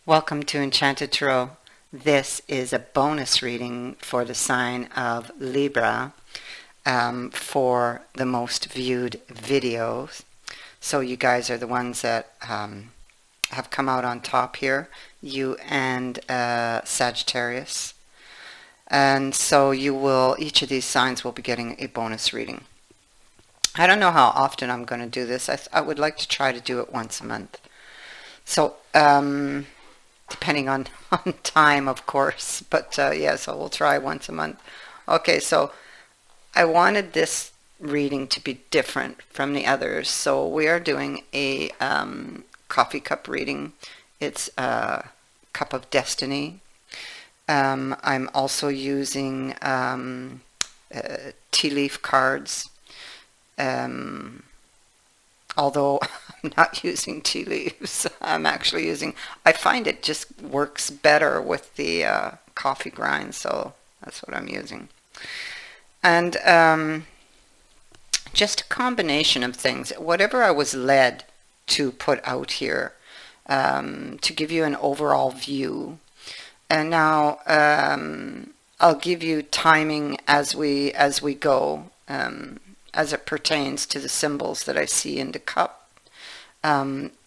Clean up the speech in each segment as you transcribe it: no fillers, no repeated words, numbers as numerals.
Welcome to Enchanted Tarot. This is a bonus reading for the sign of Libra for the most viewed videos. So you guys are the ones that have come out on top here, you and Sagittarius. And so each of these signs will be getting a bonus reading. I don't know how often I'm going to do this. I would like to try to do it once a month. So, depending on time, of course, but yeah, so we'll try once a month. Okay, so I wanted this reading to be different from the others, so we are doing a coffee cup reading. It's a cup of destiny. I'm also using tea leaf cards, although I'm not using tea leaves. I find it just works better with the coffee grind, so that's what I'm using. And just a combination of things, whatever I was led to put out here, to give you an overall view. And now I'll give you timing as we go, as it pertains to the symbols that I see in the cup.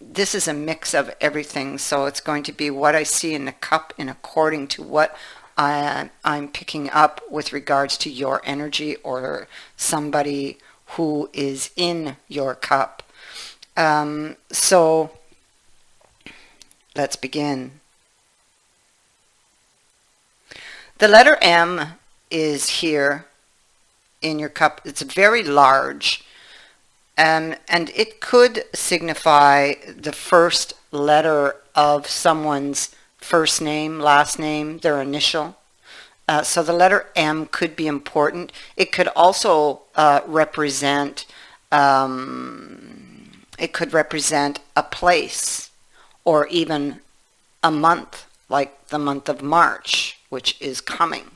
This is a mix of everything, so it's going to be what I see in the cup and according to what I'm picking up with regards to your energy or somebody who is in your cup. So let's begin. The letter M is here in your cup. It's very large, and it could signify the first letter of someone's first name, last name, their initial. So the letter M could be important. It could also represent a place or even a month, like the month of March, which is coming.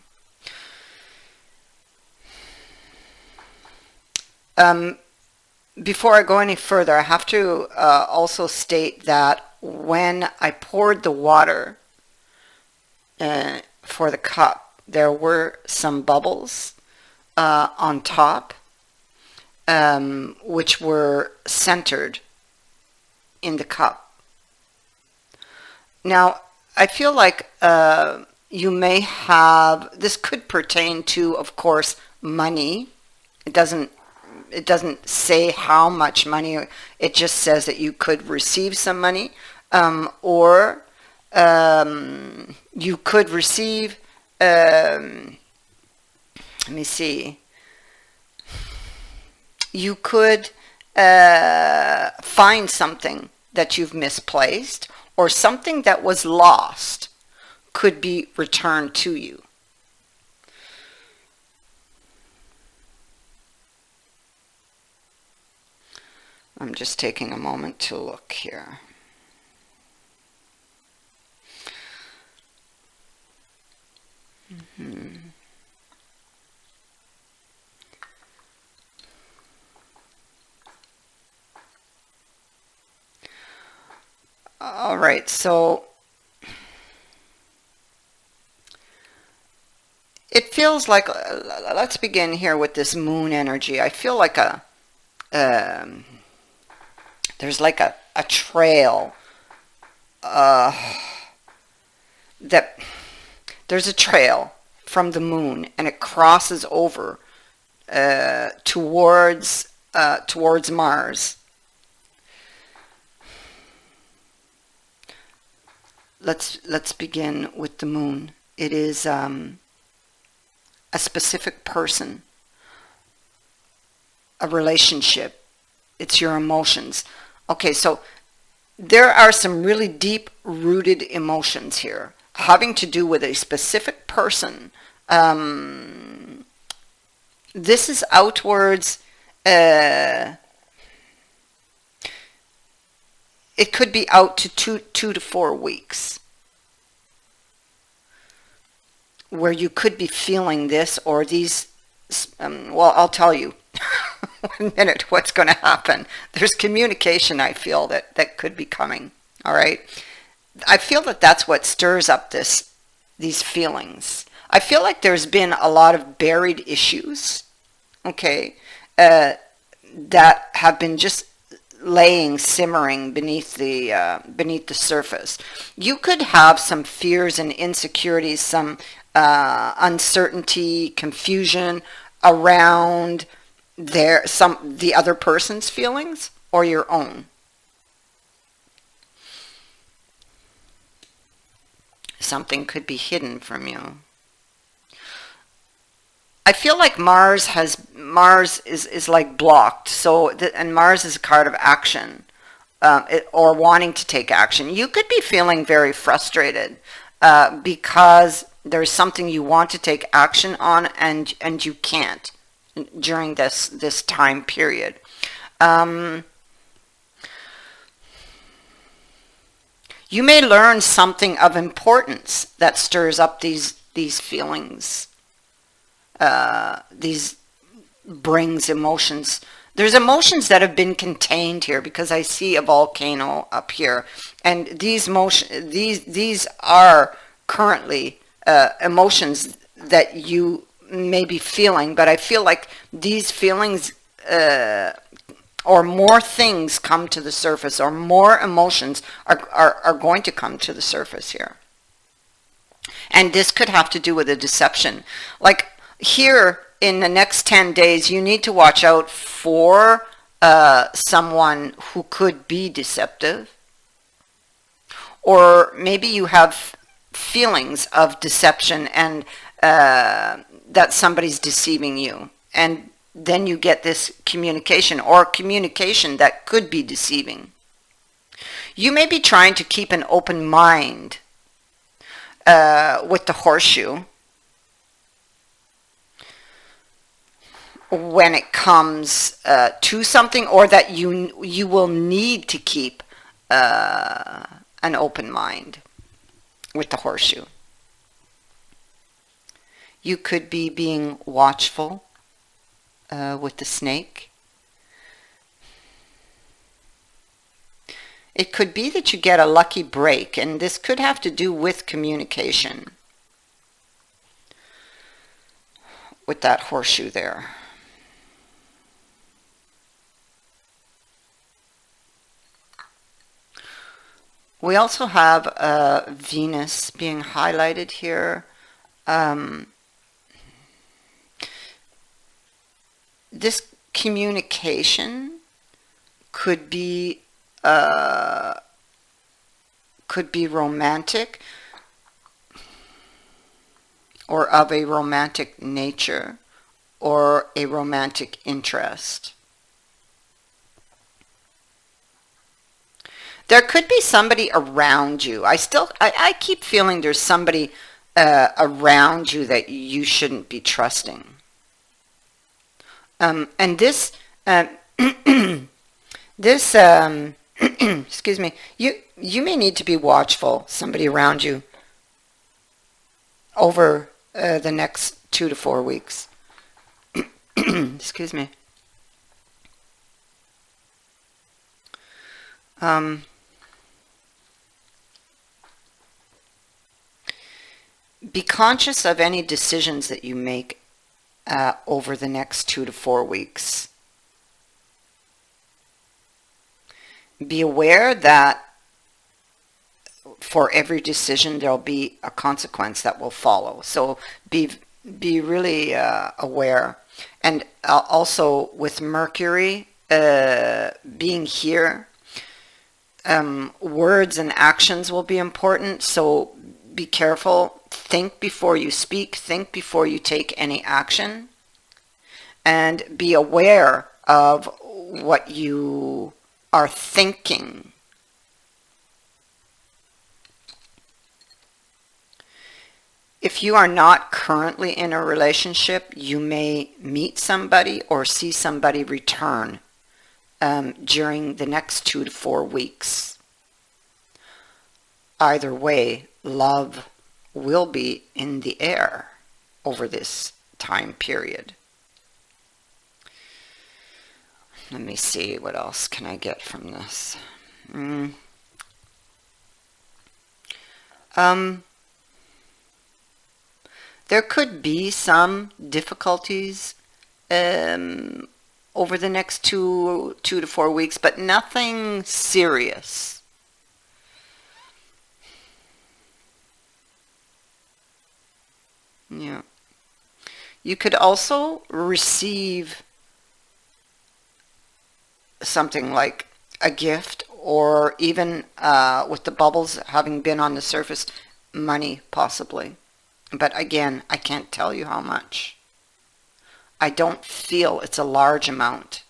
Before I go any further, I have to also state that when I poured the water for the cup, there were some bubbles on top, which were centered in the cup. Now, I feel like you may have, this could pertain to, of course, money. It doesn't say how much money. It just says that you could receive some money, or you could receive, let me see, you could find something that you've misplaced, or something that was lost could be returned to you. I'm just taking a moment to look here. All right, so it feels like, let's begin here with this moon energy. I feel like there's like a trail, that there's a trail from the moon, and it crosses over towards Mars. Let's begin with the moon. It is a specific person, a relationship. It's your emotions. Okay, so there are some really deep-rooted emotions here having to do with a specific person. This is outwards. It could be out to two to 4 weeks, where you could be feeling this or these. Well, I'll tell you. 1 minute what's going to happen. There's communication, I feel, that could be coming. All right, I feel that that's what stirs up these feelings. I feel like there's been a lot of buried issues, okay, that have been just laying, simmering beneath the surface. You could have some fears and insecurities, some uncertainty, confusion around the other person's feelings or your own. Something could be hidden from you. I feel like Mars is like blocked. So and Mars is a card of action, or wanting to take action. You could be feeling very frustrated because there's something you want to take action on, and you can't during this time period. Um, you may learn something of importance that stirs up these feelings. These brings emotions. There's emotions that have been contained here because I see a volcano up here, and these are currently emotions that you may be feeling. But I feel like these feelings, or more things come to the surface, or more emotions are going to come to the surface here. And this could have to do with a deception. Like here in the next 10 days, you need to watch out for someone who could be deceptive. Or maybe you have feelings of deception and that somebody's deceiving you. And then you get this communication, or communication that could be deceiving. You may be trying to keep an open mind with the horseshoe when it comes to something, or that you will need to keep an open mind with the horseshoe. You could be being watchful with the snake. It could be that you get a lucky break, and this could have to do with communication with that horseshoe there. We also have Venus being highlighted here. This communication could be romantic, or of a romantic nature, or a romantic interest. There could be somebody around you. I keep feeling there's somebody around you that you shouldn't be trusting. And this this excuse me, you may need to be watchful, somebody around you, over the next 2 to 4 weeks. Excuse me. Be conscious of any decisions that you make over the next 2 to 4 weeks. Be aware that for every decision there'll be a consequence that will follow. So be really aware. And also with Mercury being here, words and actions will be important. So be careful. Think before you speak. Think before you take any action. And be aware of what you are thinking. If you are not currently in a relationship, you may meet somebody or see somebody return during the next 2 to 4 weeks. Either way, love will be in the air over this time period. Let me see, what else can I get from this? Um, there could be some difficulties over the next 2 to 4 weeks, but nothing serious. Yeah. You could also receive something like a gift, or even with the bubbles having been on the surface, money possibly. But again, I can't tell you how much. I don't feel it's a large amount.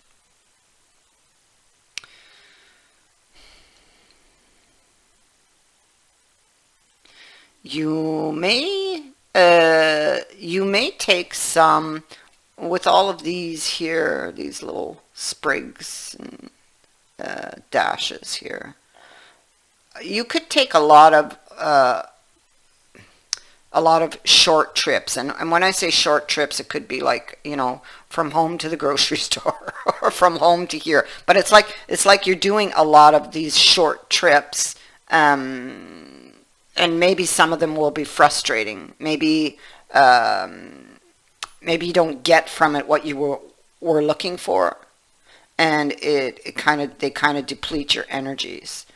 You may take some with all of these here, these little sprigs and dashes here. You could take a lot of short trips, and when I say short trips, it could be like, you know, from home to the grocery store or from home to here. But it's like you're doing a lot of these short trips, and maybe some of them will be frustrating. Maybe you don't get from it what you were looking for, and they kind of deplete your energies.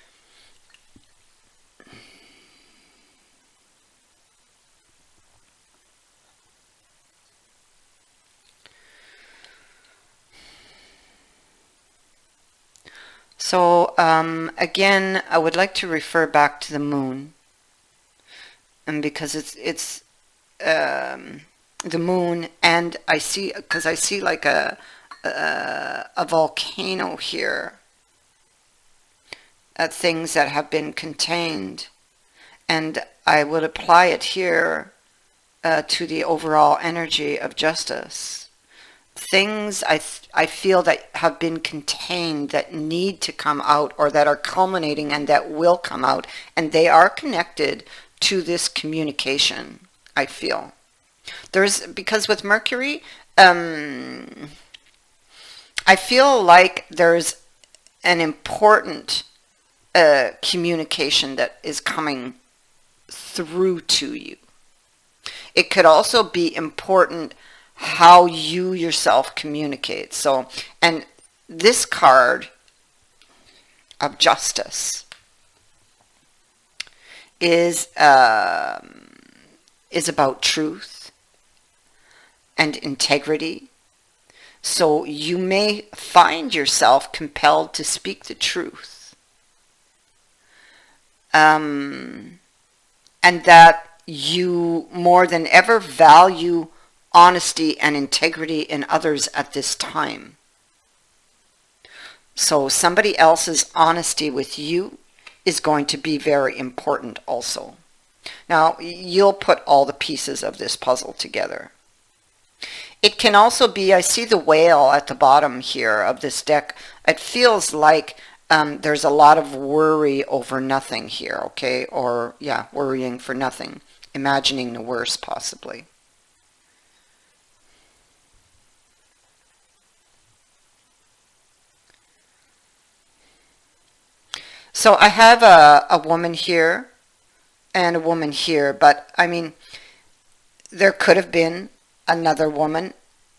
So again, I would like to refer back to the moon, and because it's the moon, and I see, because I see like a volcano here, things that have been contained, and I would apply it here to the overall energy of justice. Things I feel that have been contained, that need to come out, or that are culminating and that will come out, and they are connected to this communication, I feel. Because with Mercury, I feel like there's an important communication that is coming through to you. It could also be important how you yourself communicate. So, and this card of justice is about truth and integrity. So you may find yourself compelled to speak the truth, and that you more than ever value honesty and integrity in others at this time. So somebody else's honesty with you is going to be very important also. Now, you'll put all the pieces of this puzzle together. It can also be, I see the whale at the bottom here of this deck. It feels like there's a lot of worry over nothing here, okay? Or, yeah, worrying for nothing. Imagining the worst, possibly. So I have a woman here and a woman here, but I mean, there could have been another woman,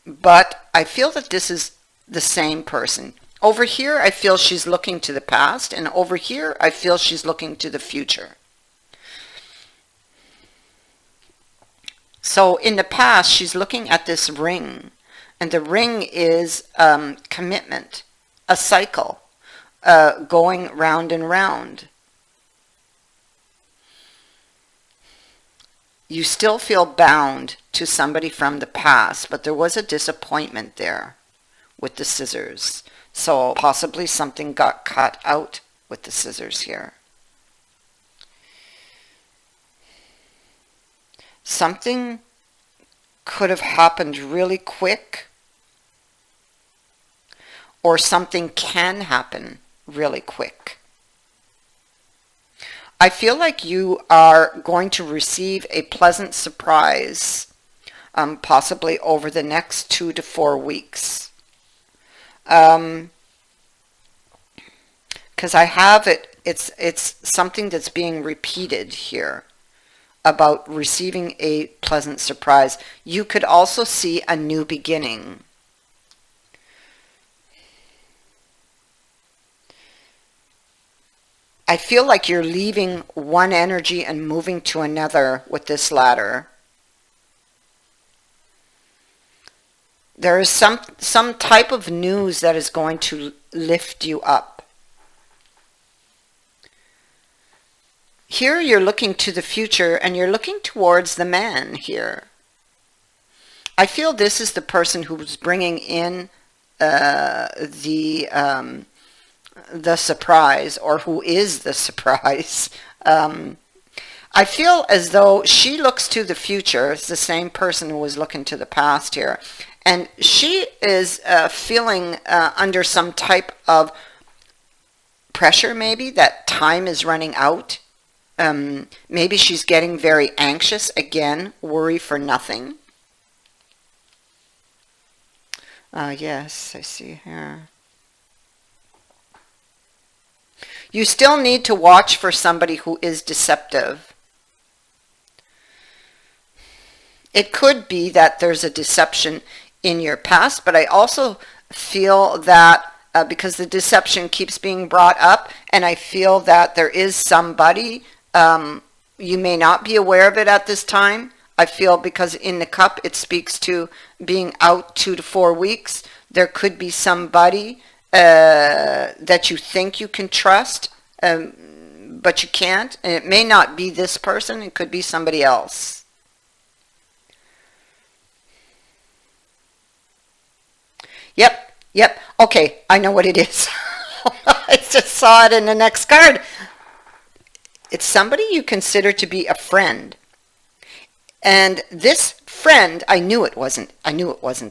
but I feel that this is the same person. Over here, I feel she's looking to the past, and over here, I feel she's looking to the future. So in the past, she's looking at this ring, and the ring is commitment, a cycle. Going round and round. You still feel bound to somebody from the past, but there was a disappointment there with the scissors. So possibly something got cut out with the scissors here. Something could have happened really quick, or something can happen really quick. I feel like you are going to receive a pleasant surprise, possibly over the next 2 to 4 weeks. Because I have it's something that's being repeated here. about receiving a pleasant surprise. You could also see a new beginning. I feel like you're leaving one energy and moving to another with this ladder. There is some type of news that is going to lift you up. Here you're looking to the future and you're looking towards the man here. I feel this is the person who's bringing in the surprise, or who is the surprise. I feel as though she looks to the future. It's the same person who was looking to the past here. And she is feeling under some type of pressure, maybe, that time is running out. Maybe she's getting very anxious. Again, worry for nothing. Yes, I see here. You still need to watch for somebody who is deceptive. It could be that there's a deception in your past, but I also feel that because the deception keeps being brought up, and I feel that there is somebody, you may not be aware of it at this time. I feel because in the cup it speaks to being out 2 to 4 weeks. There could be somebody that you think you can trust, but you can't. And it may not be this person. It could be somebody else. Yep. Okay, I know what it is. I just saw it in the next card. It's somebody you consider to be a friend. And this friend, I knew it wasn't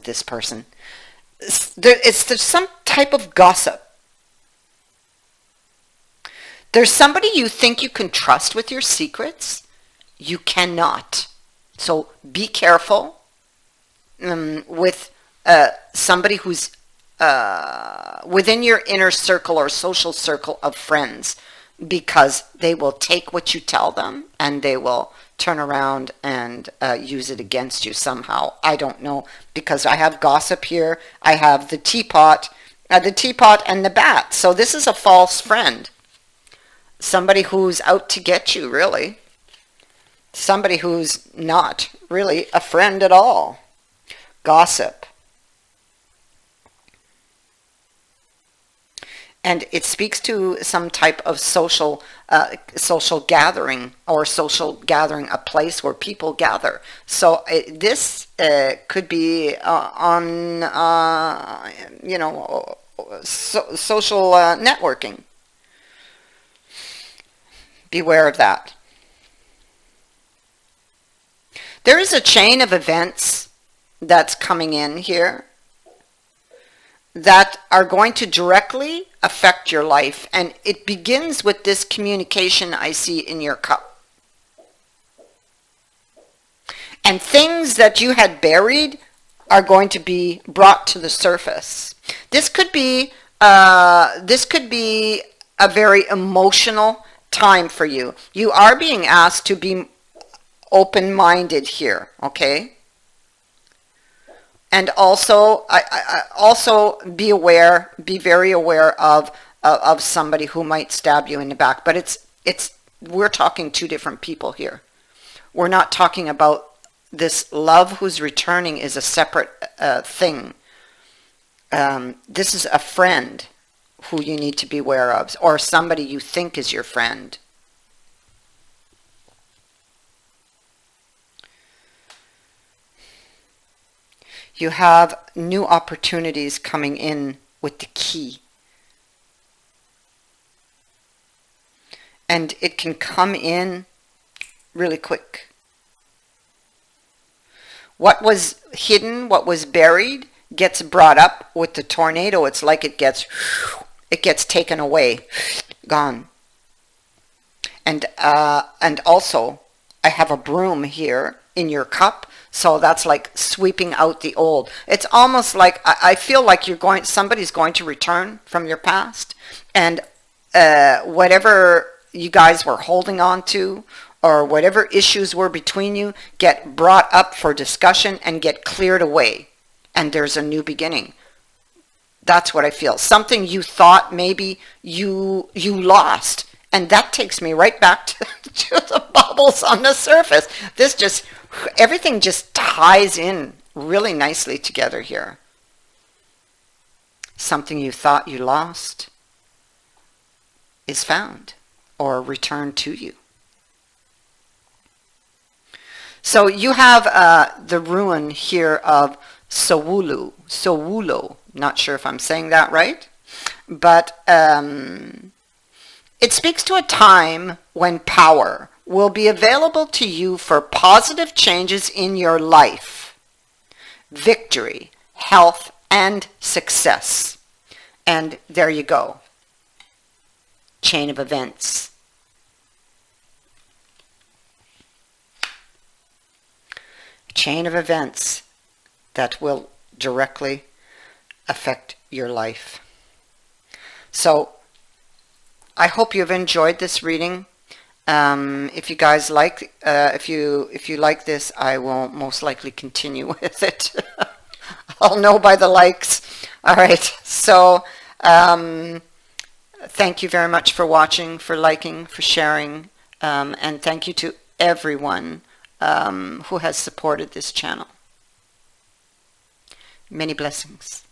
this person. There's some type of gossip. There's somebody you think you can trust with your secrets. You cannot. So be careful with somebody who's within your inner circle or social circle of friends, because they will take what you tell them and they will turn around and use it against you somehow. I don't know, because I have gossip here. I have the teapot and the bat. So this is a false friend. Somebody who's out to get you, really. Somebody who's not really a friend at all. Gossip. And it speaks to some type of social gathering, or social gathering, a place where people gather. So this could be on, social networking. Beware of that. There is a chain of events that's coming in here that are going to directly affect your life. And it begins with this communication I see in your cup. And things that you had buried are going to be brought to the surface. This could be a very emotional time for you. You are being asked to be open-minded here, okay? And also, I also be very aware of somebody who might stab you in the back. But we're talking two different people here. We're not talking about this love who's returning is a separate thing. This is a friend who you need to be aware of, or somebody you think is your friend. You have new opportunities coming in with the key. And it can come in really quick. What was hidden, what was buried, gets brought up with the tornado. It's like it gets taken away, gone. And also, I have a broom here in your cup. So that's like sweeping out the old. It's almost like I feel like somebody's going to return from your past, and whatever you guys were holding on to, or whatever issues were between you get brought up for discussion and get cleared away. And there's a new beginning. That's what I feel. Something you thought maybe you lost. And that takes me right back to the bubbles on the surface. Everything just ties in really nicely together here. Something you thought you lost is found or returned to you. So you have the ruin here of Sowulo. Not sure if I'm saying that right, but it speaks to a time when power will be available to you for positive changes in your life, victory, health, and success. And there you go. Chain of events. Chain of events that will directly affect your life. So I hope you've enjoyed this reading. If you guys if you like this, I will most likely continue with it. I'll know by the likes. All right. So thank you very much for watching, for liking, for sharing, and thank you to everyone who has supported this channel. Many blessings.